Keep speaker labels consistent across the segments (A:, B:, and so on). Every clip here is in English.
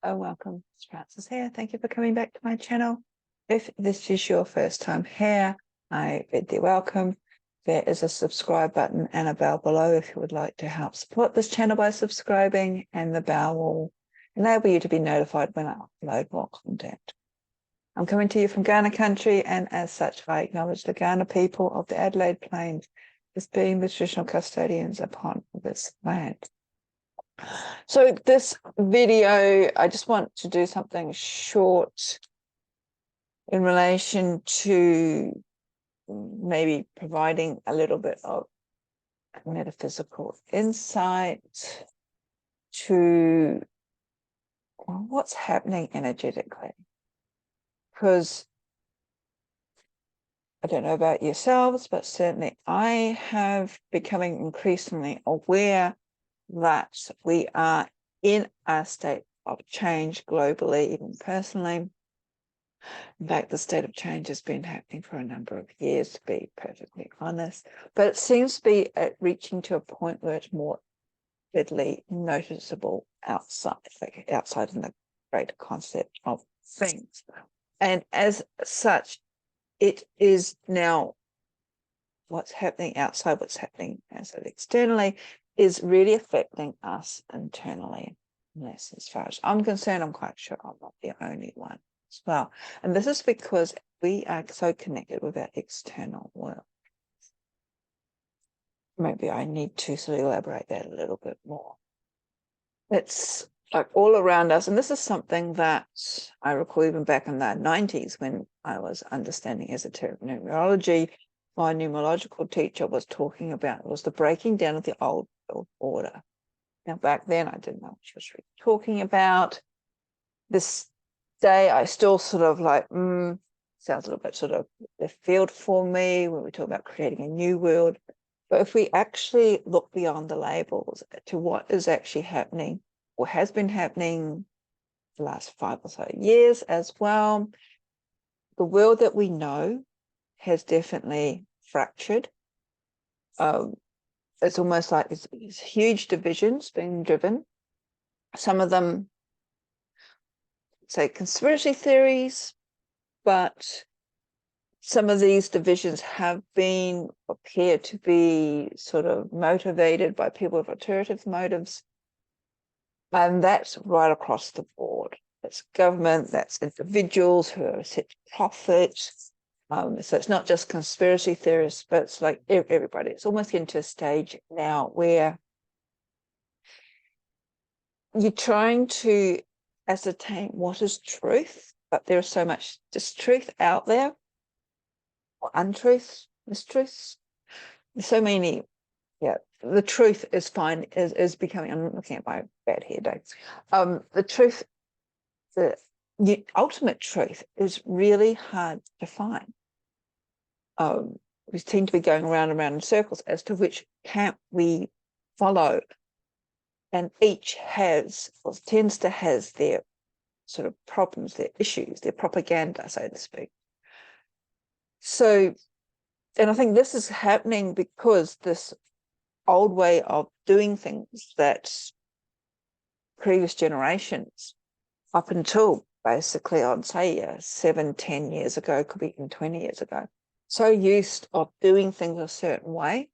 A: Oh, welcome. It's Frances here. Thank you for coming back to my channel. If this is your first time here, I bid thee welcome. There is a subscribe button and a bell below if you would like to help support this channel by subscribing, and the bell will enable you to be notified when I upload more content. I'm coming to you from Ghana country, and as such, I acknowledge the Ghana people of the Adelaide Plains as being the traditional custodians upon this land. So this video, I just want to do something short in relation to maybe providing a little bit of metaphysical insight to what's happening energetically. Because I don't know about yourselves, but certainly I have becoming increasingly aware that we are in a state of change globally, even personally. In fact, the state of change has been happening for a number of years, to be perfectly honest, but it seems to be reaching to a point where it's more readily noticeable outside in the greater concept of things. And as such, it is now what's happening outside, what's happening externally, is really affecting us internally. Unless, as far as I'm concerned, I'm quite sure I'm not the only one as well. And this is because we are so connected with our external world. Maybe I need to sort of elaborate that a little bit more. It's like all around us, and this is something that I recall even back in the 90s when I was understanding esoteric numerology. My numerological teacher was talking about was the breaking down of the old world order. Now, back then, I didn't know what she was really talking about. This day, I still sort of like, sounds a little bit sort of left field for me when we talk about creating a new world. But if we actually look beyond the labels to what is actually happening or has been happening the last 5 or so years as well, the world that we know has definitely fractured. It's almost like these huge divisions being driven. Some of them say conspiracy theories, but some of these divisions have been, appear to be sort of motivated by people with alternative motives. And that's right across the board. That's government, that's individuals who are set to profit. So it's not just conspiracy theorists, but it's like everybody. It's almost getting to a stage now where you're trying to ascertain what is truth, but there's so much distruth out there, or untruths, mistruths. There's so many, the truth is becoming, I'm looking at my bad hair days. The truth, the ultimate truth is really hard to find. We seem to be going around and around in circles as to which camp we follow. And each has, or tends to has, their sort of problems, their issues, their propaganda, so to speak. So, and I think this is happening because this old way of doing things that previous generations, up until basically, I'd say 7, 10 years ago, could be even 20 years ago, so used of doing things a certain way.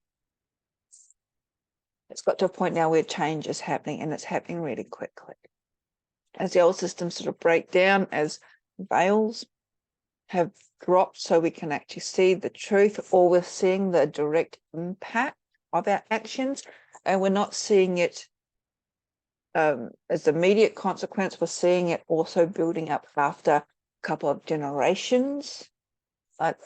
A: It's got to a point now where change is happening, and it's happening really quickly. As the old systems sort of break down, as veils have dropped so we can actually see the truth, or we're seeing the direct impact of our actions, and we're not seeing it as immediate consequence. We're seeing it also building up after a couple of generations, like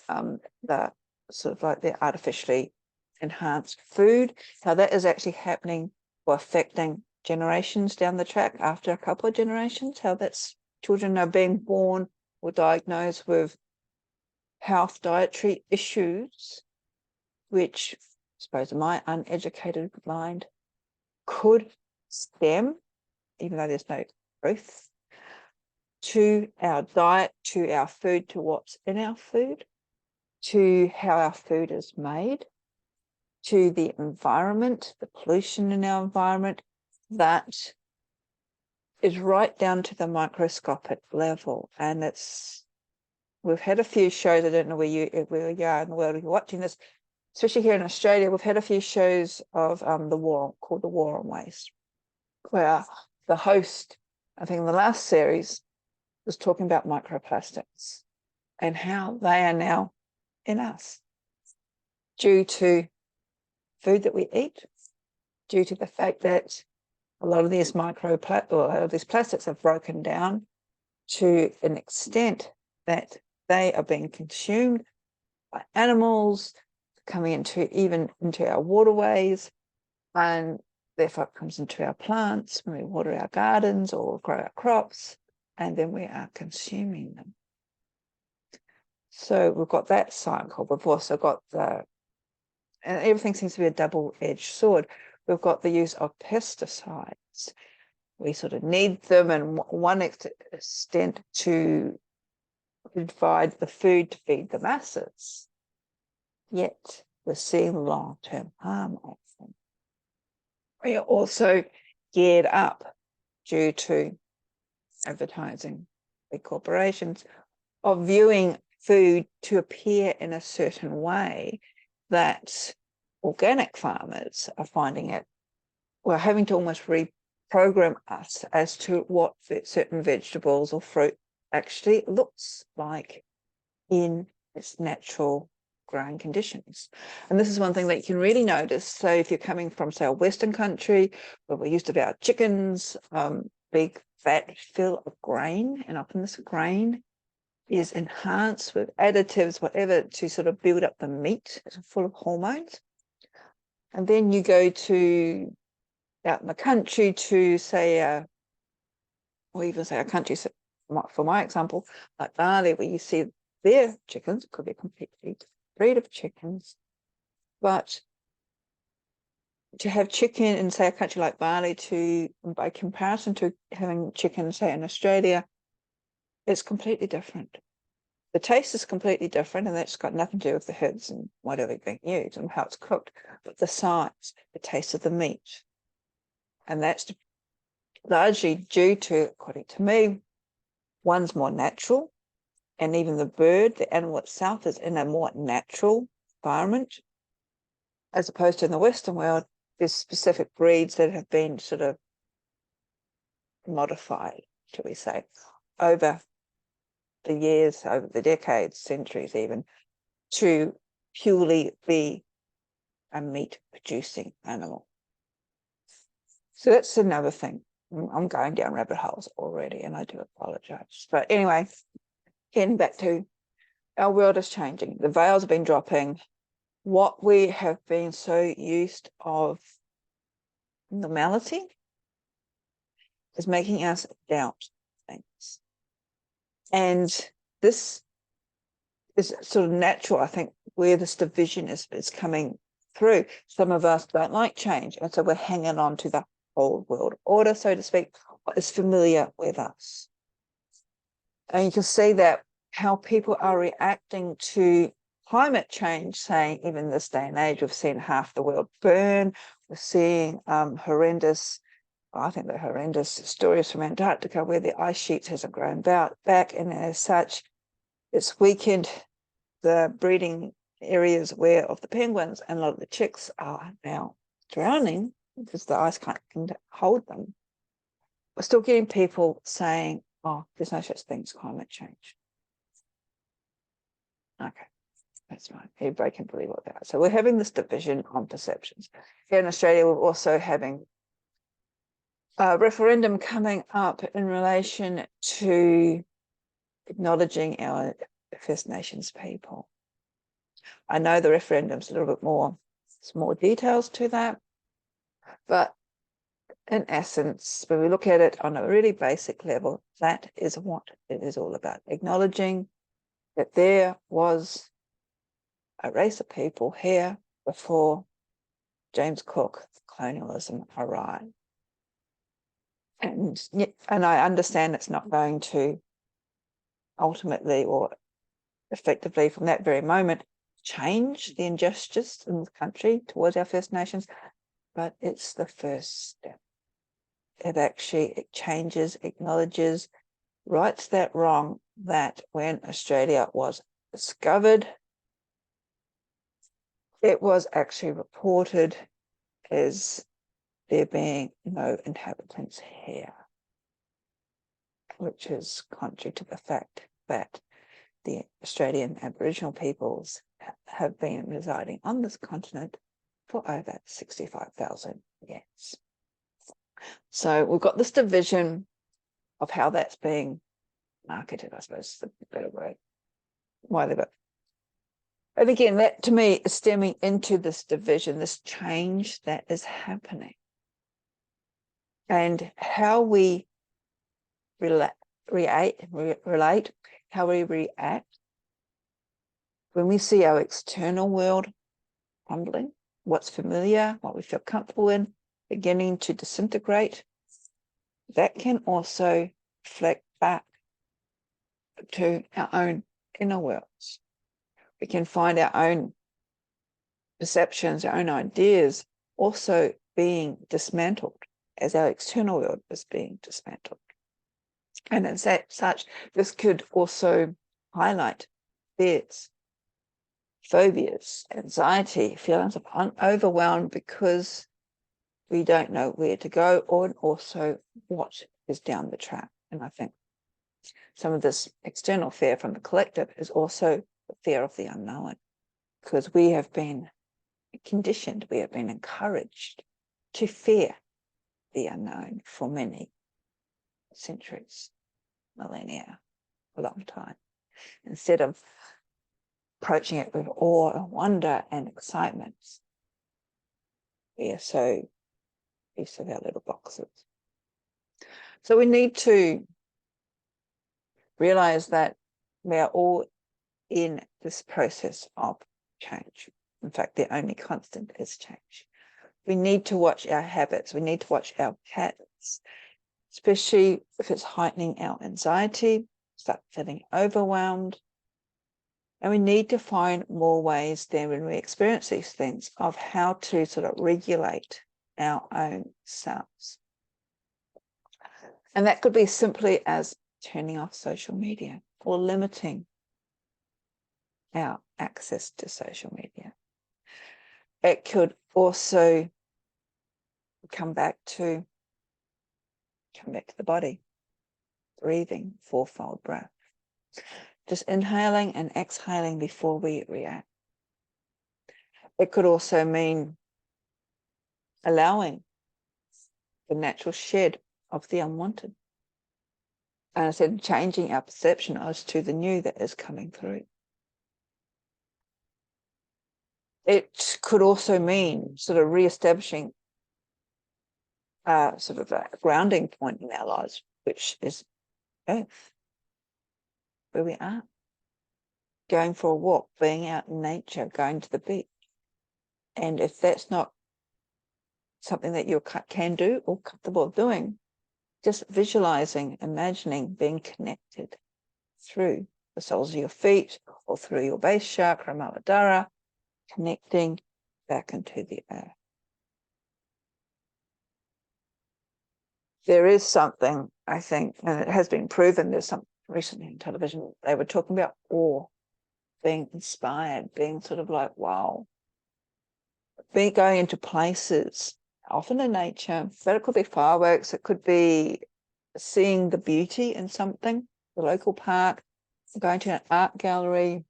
A: the sort of like the artificially enhanced food, how that is actually happening or affecting generations down the track after a couple of generations, how that's children are being born or diagnosed with health dietary issues, which I suppose in my uneducated mind could stem, even though there's no proof, to our diet, to our food, to what's in our food, to how our food is made, to the environment, the pollution in our environment, that is right down to the microscopic level. And we've had a few shows, I don't know where you are in the world if you're watching this, especially here in Australia, we've had a few shows of called The War on Waste, where the host, I think in the last series, was talking about microplastics and how they are now in us due to food that we eat, due to the fact that a lot of these plastics have broken down to an extent that they are being consumed by animals, coming into our waterways, and therefore it comes into our plants when we water our gardens or grow our crops, and then we are consuming them. So we've got that cycle. We've also got and everything seems to be a double-edged sword. We've got the use of pesticides. We sort of need them in one extent to provide the food to feed the masses. Yet we're seeing long-term harm of them. We are also geared up due to advertising, big corporations, of viewing food to appear in a certain way that organic farmers are finding it. We're having to almost reprogram us as to what certain vegetables or fruit actually looks like in its natural growing conditions. And this is one thing that you can really notice. So if you're coming from, say, a Western country where we're used to our chickens, big fat fill of grain, and often this grain is enhanced with additives, whatever, to sort of build up the meat. It's full of hormones. And then you go to out in the country to, say, or even say a country, for my example, like Bali, where you see their chickens, it could be a completely breed of chickens, but to have chicken in, say, a country like Bali, by comparison to having chicken, say, in Australia, it's completely different. The taste is completely different, and that's got nothing to do with the herbs and whatever being used and how it's cooked, but the size, the taste of the meat. And that's largely due to, according to me, one's more natural, and even the bird, the animal itself, is in a more natural environment, as opposed to in the Western world, there's specific breeds that have been sort of modified, shall we say, over the years, over the decades, centuries even, to purely be a meat-producing animal. So that's another thing. I'm going down rabbit holes already, and I do apologize. But anyway, getting back to our world is changing. The veils have been dropping. What we have been so used of normality is making us doubt things. And this is sort of natural, I think, where this division is coming through. Some of us don't like change, and so we're hanging on to the old world order, so to speak, what is familiar with us. And you can see that how people are reacting to climate change, saying even this day and age, we've seen half the world burn. We're seeing horrendous stories from Antarctica where the ice sheets hasn't grown back, and as such, it's weakened the breeding areas of the penguins, and a lot of the chicks are now drowning because the ice can't hold them. We're still getting people saying, oh, there's no such thing as climate change. Okay, that's right. Everybody can believe what that is. So we're having this division on perceptions. Here in Australia, we're also having a referendum coming up in relation to acknowledging our First Nations people. I know the referendum's a little bit more, there's more details to that, but in essence, when we look at it on a really basic level, that is what it is all about. Acknowledging that there was a race of people here before James Cook colonialism arrived. And I understand it's not going to ultimately or effectively from that very moment change the injustice in the country towards our First Nations, but it's the first step. it changes, acknowledges, rights that wrong, that when Australia was discovered, it was actually reported as there being no inhabitants here, which is contrary to the fact that the Australian Aboriginal peoples have been residing on this continent for over 65,000 years. So we've got this division of how that's being marketed, I suppose is the better word. And again, that to me is stemming into this division, this change that is happening. And how we relate, how we react when we see our external world crumbling, what's familiar, what we feel comfortable in, beginning to disintegrate, that can also reflect back to our own inner worlds. We can find our own perceptions, our own ideas also being dismantled as our external world is being dismantled. And as such, this could also highlight fears, phobias, anxiety, feelings of overwhelmed because we don't know where to go, or also what is down the track. And I think some of this external fear from the collective is also the fear of the unknown, because we have been conditioned, we have been encouraged to fear the unknown for many centuries, millennia, a long time, instead of approaching it with awe, wonder, and excitement. We are so used to our little boxes. So we need to realize that we are all in this process of change. In fact, the only constant is change. We need to watch our habits. We need to watch our patterns, especially if it's heightening our anxiety, start feeling overwhelmed. And we need to find more ways then when we experience these things of how to sort of regulate our own selves. And that could be simply as turning off social media or limiting our access to social media. It could also come back to the body, breathing, fourfold breath. Just inhaling and exhaling before we react. It could also mean allowing the natural shed of the unwanted. And I said changing our perception as to the new that is coming through. It could also mean sort of reestablishing sort of a grounding point in our lives, which is Earth, where we are. Going for a walk, being out in nature, going to the beach. And if that's not something that you can do or comfortable doing, just visualizing, imagining being connected through the soles of your feet or through your base chakra, Muladhara, connecting back into the earth. There is something, I think, and it has been proven, there's something recently on television, they were talking about awe, being inspired, being sort of like, wow, going into places, often in nature, but it could be fireworks, it could be seeing the beauty in something, the local park, going to an art gallery,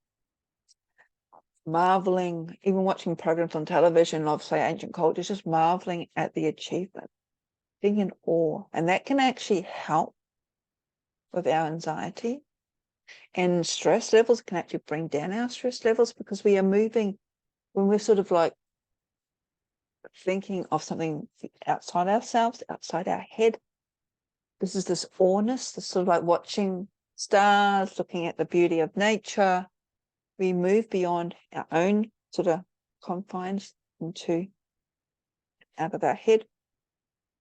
A: marveling, even watching programs on television of, say, ancient cultures, just marveling at the achievement, being in awe. And that can actually help with our anxiety. And stress levels can actually bring down our stress levels because we are moving, when we're sort of like thinking of something outside ourselves, outside our head. This is this awness, this sort of like watching stars, looking at the beauty of nature. We move beyond our own sort of confines into out of our head,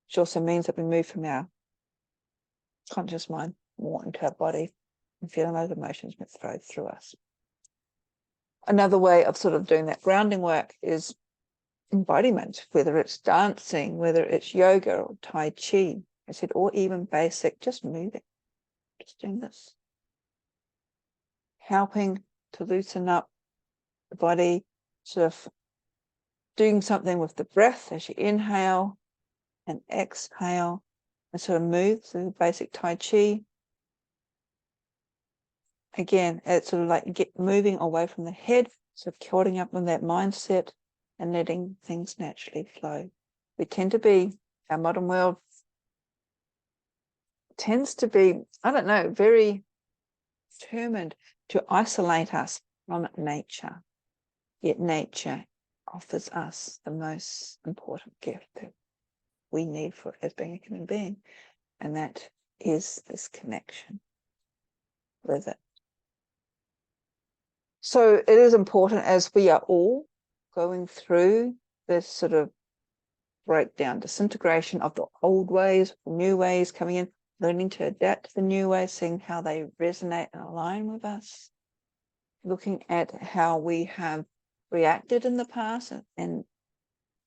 A: which also means that we move from our conscious mind more into our body and feeling those emotions flow through us. Another way of sort of doing that grounding work is embodiment, whether it's dancing, whether it's yoga or Tai Chi, I said, or even basic, just moving, just doing this, helping to loosen up the body, sort of doing something with the breath as you inhale and exhale, and sort of move through the basic Tai Chi. Again, it's sort of like moving away from the head, sort of cording up with that mindset and letting things naturally flow. We tend to be, our modern world tends to be, I don't know, very determined to isolate us from nature. Yet nature offers us the most important gift that we need for as being a human being, and that is this connection with it. So it is important, as we are all going through this sort of breakdown, disintegration of the old ways, new ways coming in, learning to adapt to the new ways, seeing how they resonate and align with us, looking at how we have reacted in the past. And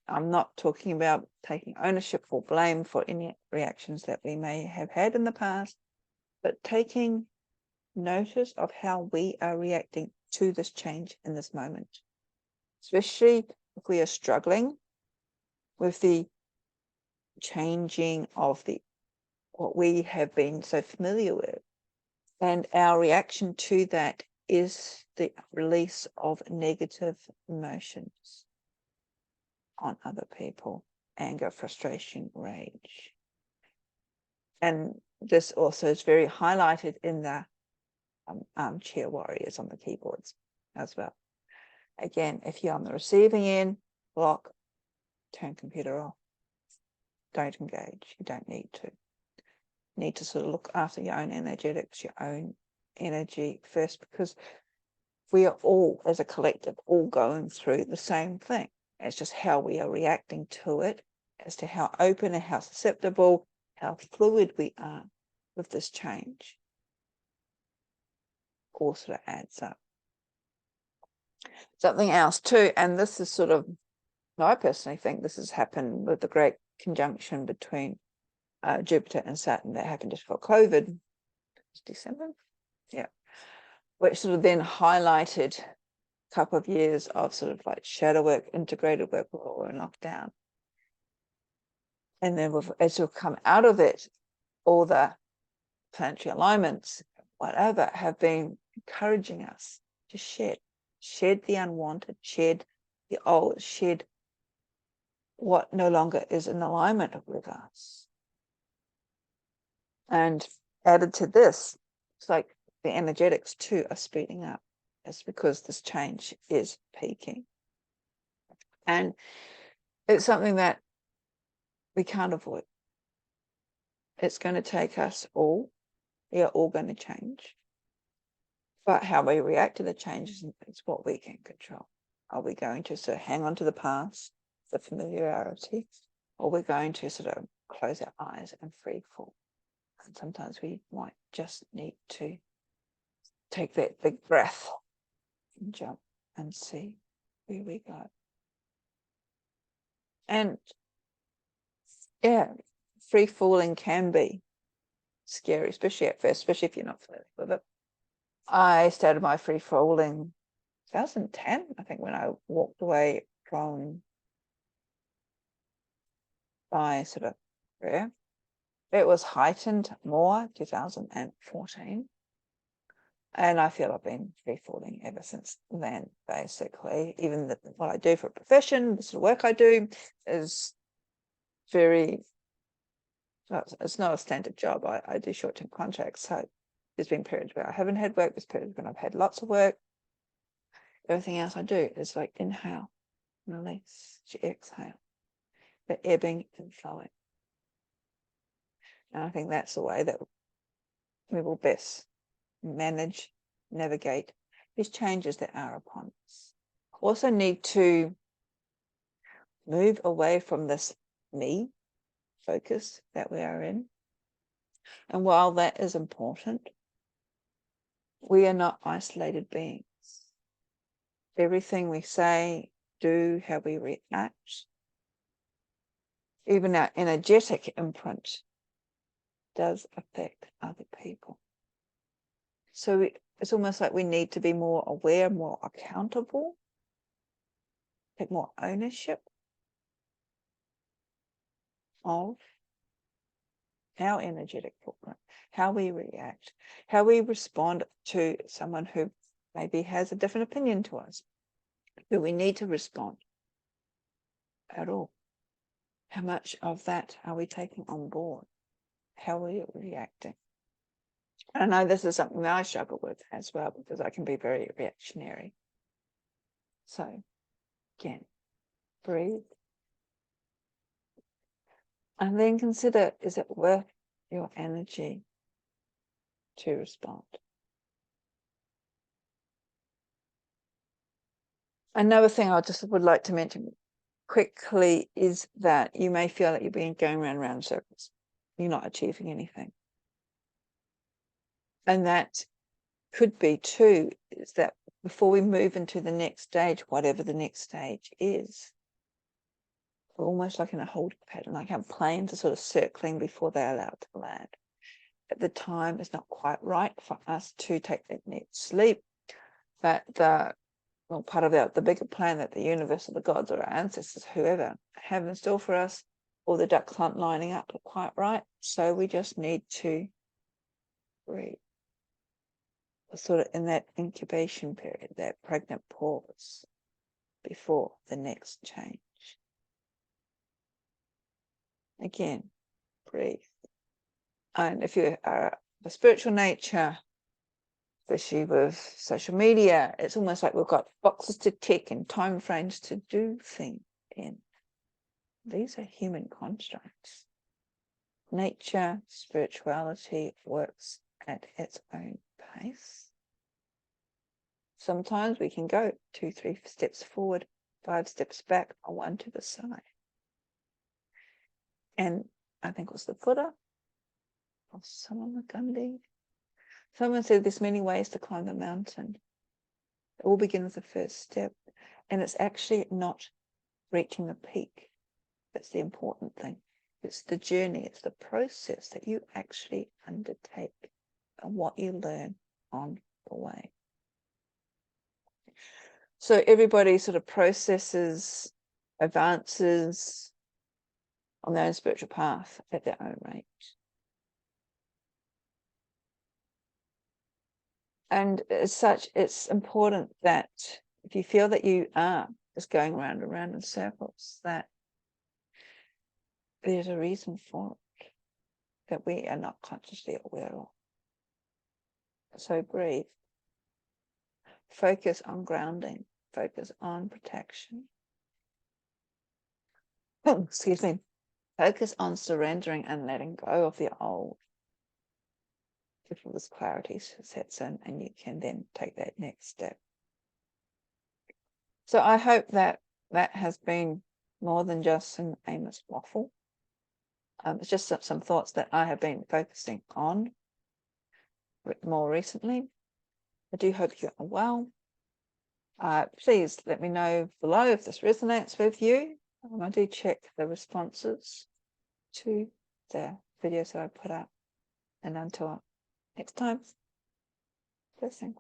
A: I'm not talking about taking ownership or blame for any reactions that we may have had in the past, but taking notice of how we are reacting to this change in this moment, especially if we are struggling with the changing of what we have been so familiar with. And our reaction to that is the release of negative emotions on other people, anger, frustration, rage. And this also is very highlighted in the armchair warriors on the keyboards as well. Again, if you're on the receiving end, block, turn computer off. Don't engage. You don't need to. You need to sort of look after your own energetics, your own energy first, because we are all, as a collective, all going through the same thing. It's just how we are reacting to it, as to how open and how susceptible, how fluid we are with this change. All sort of adds up. Something else too, and this is sort of, I personally think this has happened with the great conjunction between Jupiter and Saturn that happened just before COVID, December, yeah, which sort of then highlighted a couple of years of sort of like shadow work, integrated work, where we're in lockdown. And then as we've come out of it, all the planetary alignments, whatever, have been encouraging us to shed the unwanted, shed the old, shed what no longer is in alignment with us. And added to this, it's like the energetics too are speeding up. It's because this change is peaking. And it's something that we can't avoid. It's going to take us all. We are all going to change. But how we react to the changes is what we can control. Are we going to sort of hang on to the past, the familiarity, or we're going to sort of close our eyes and free fall? And sometimes we might just need to take that big breath and jump and see where we go. And yeah, free falling can be scary, especially at first, especially if you're not familiar with it. I started my free falling 2010, I think, when I walked away from my sort of career. It was heightened more 2014. And I feel I've been free falling ever since then, basically. Even what I do for a profession, the sort of work I do is very, it's not a standard job. I do short-term contracts. So there's been periods where I haven't had work, there's periods when I've had lots of work. Everything else I do is like inhale, release, exhale, the ebbing and flowing. And I think that's the way that we will best manage, navigate these changes that are upon us. Also need to move away from this me focus that we are in. And while that is important, we are not isolated beings. Everything we say, do, how we react, even our energetic imprint does affect other people. So it's almost like we need to be more aware, more accountable, take more ownership of our energetic footprint, how we react, how we respond to someone who maybe has a different opinion to us. Do we need to respond at all? How much of that are we taking on board? How are we reacting? And I know this is something that I struggle with as well, because I can be very reactionary. So again, breathe. And then consider, is it worth your energy to respond? Another thing I just would like to mention quickly is that you may feel that you're going round and round in circles. You're not achieving anything. And that could be too, is that before we move into the next stage, whatever the next stage is, we're almost like in a holding pattern, like our planes are sort of circling before they're allowed to land. At the time, it's not quite right for us to take that next leap. But part of the bigger plan that the universe or the gods or our ancestors, whoever, have in store for us, all the ducks aren't lining up quite right. So we just need to breathe. We're sort of in that incubation period, that pregnant pause before the next change. Again, breathe. And if you are of a spiritual nature, especially with social media, it's almost like we've got boxes to tick and time frames to do things in. These are human constructs. Nature, spirituality works at its own pace. Sometimes we can go 2, 3 steps forward, 5 steps back, or 1 to the side. And I think it was the Buddha or someone, Gandhi. Someone said there's many ways to climb a mountain. It all begins with the first step. And it's actually not reaching the peak that's the important thing. It's the journey, it's the process that you actually undertake and what you learn on the way. So everybody sort of processes, advances on their own spiritual path at their own rate. And as such, it's important that if you feel that you are just going round and round in circles, that there's a reason for it that we are not consciously aware of. So breathe. Focus on grounding. Focus on protection. Oh, excuse me. Focus on surrendering and letting go of the old. Before this clarity sets in and you can then take that next step. So I hope that that has been more than just an aimless waffle. It's just some thoughts that I have been focusing on more recently. I do hope you are well. Please let me know below if this resonates with you. I do check the responses to the videos that I put up. And until next time, blessing.